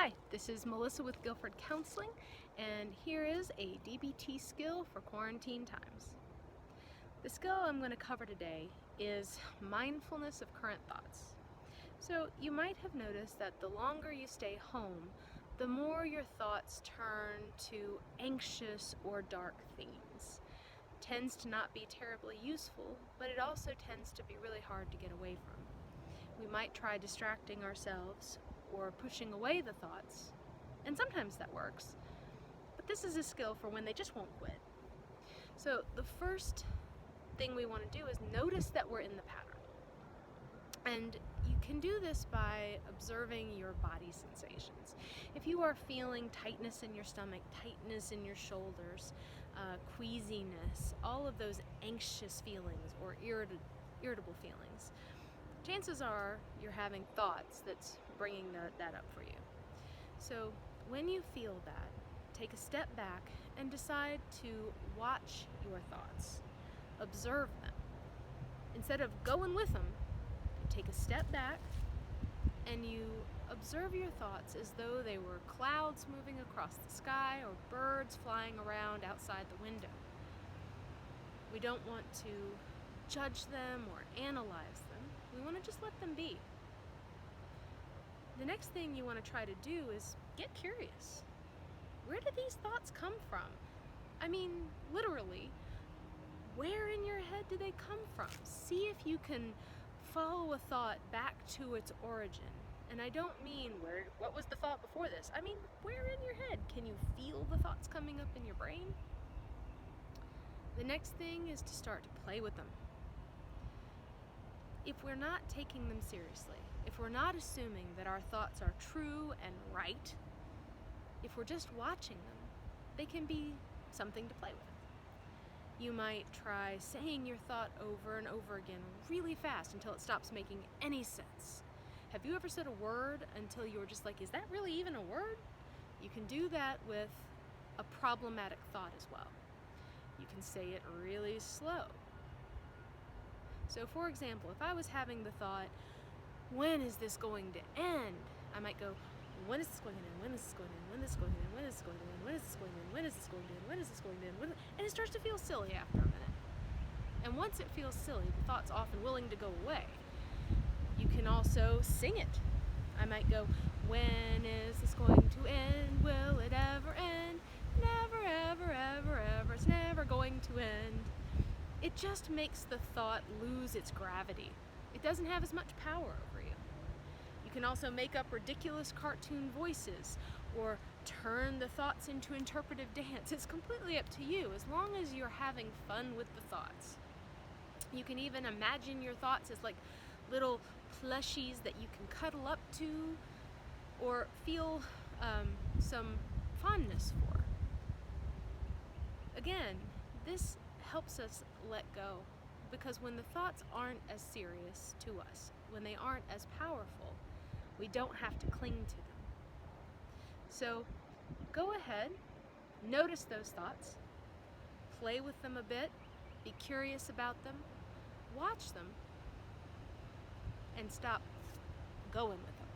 Hi, this is Melissa with Guilford Counseling, and here is a DBT skill for quarantine times. The skill I'm going to cover today is mindfulness of current thoughts. So you might have noticed that the longer you stay home, the more your thoughts turn to anxious or dark themes. It tends to not be terribly useful, but it also tends to be really hard to get away from. We might try distracting ourselves or pushing away the thoughts, and sometimes that works, but this is a skill for when they just won't quit. So the first thing we want to do is notice that we're in the pattern. And you can do this by observing your body sensations. If you are feeling tightness in your stomach, tightness in your shoulders, queasiness, all of those anxious feelings or irritable feelings, chances are you're having thoughts that's bringing that up for you. So when you feel that, take a step back and decide to watch your thoughts. Observe them. Instead of going with them, you take a step back and you observe your thoughts as though they were clouds moving across the sky or birds flying around outside the window. We don't want to judge them or analyze them. We want to just let them be. The next thing you want to try to do is get curious. Where do these thoughts come from? I mean, literally, where in your head do they come from? See if you can follow a thought back to its origin. And I don't mean what was the thought before this? I mean, where in your head? Can you feel the thoughts coming up in your brain? The next thing is to start to play with them. If we're not taking them seriously, if we're not assuming that our thoughts are true and right, if we're just watching them, they can be something to play with. You might try saying your thought over and over again really fast until it stops making any sense. Have you ever said a word until you were just like, is that really even a word? You can do that with a problematic thought as well. You can say it really slow. So for example, if I was having the thought, when is this going to end? I might go, when is this going to end? When is this going to end? When is this going to end? When is this going to end? When is this going to end? When is this going to end? When is this going to end? And it starts to feel silly after a minute. And once it feels silly, the thought's often willing to go away. You can also sing it. I might go, when is this going to end? Will it ever end? Never, ever, ever, ever. It's never going to end. It just makes the thought lose its gravity. It doesn't have as much power over you. You can also make up ridiculous cartoon voices or turn the thoughts into interpretive dance. It's completely up to you, as long as you're having fun with the thoughts. You can even imagine your thoughts as like little plushies that you can cuddle up to or feel some fondness for. Again, this helps us let go, because when the thoughts aren't as serious to us, when they aren't as powerful, we don't have to cling to them. So go ahead, notice those thoughts, play with them a bit, be curious about them, watch them, and stop going with them.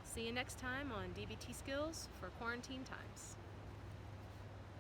See you next time on DBT Skills for Quarantine Times.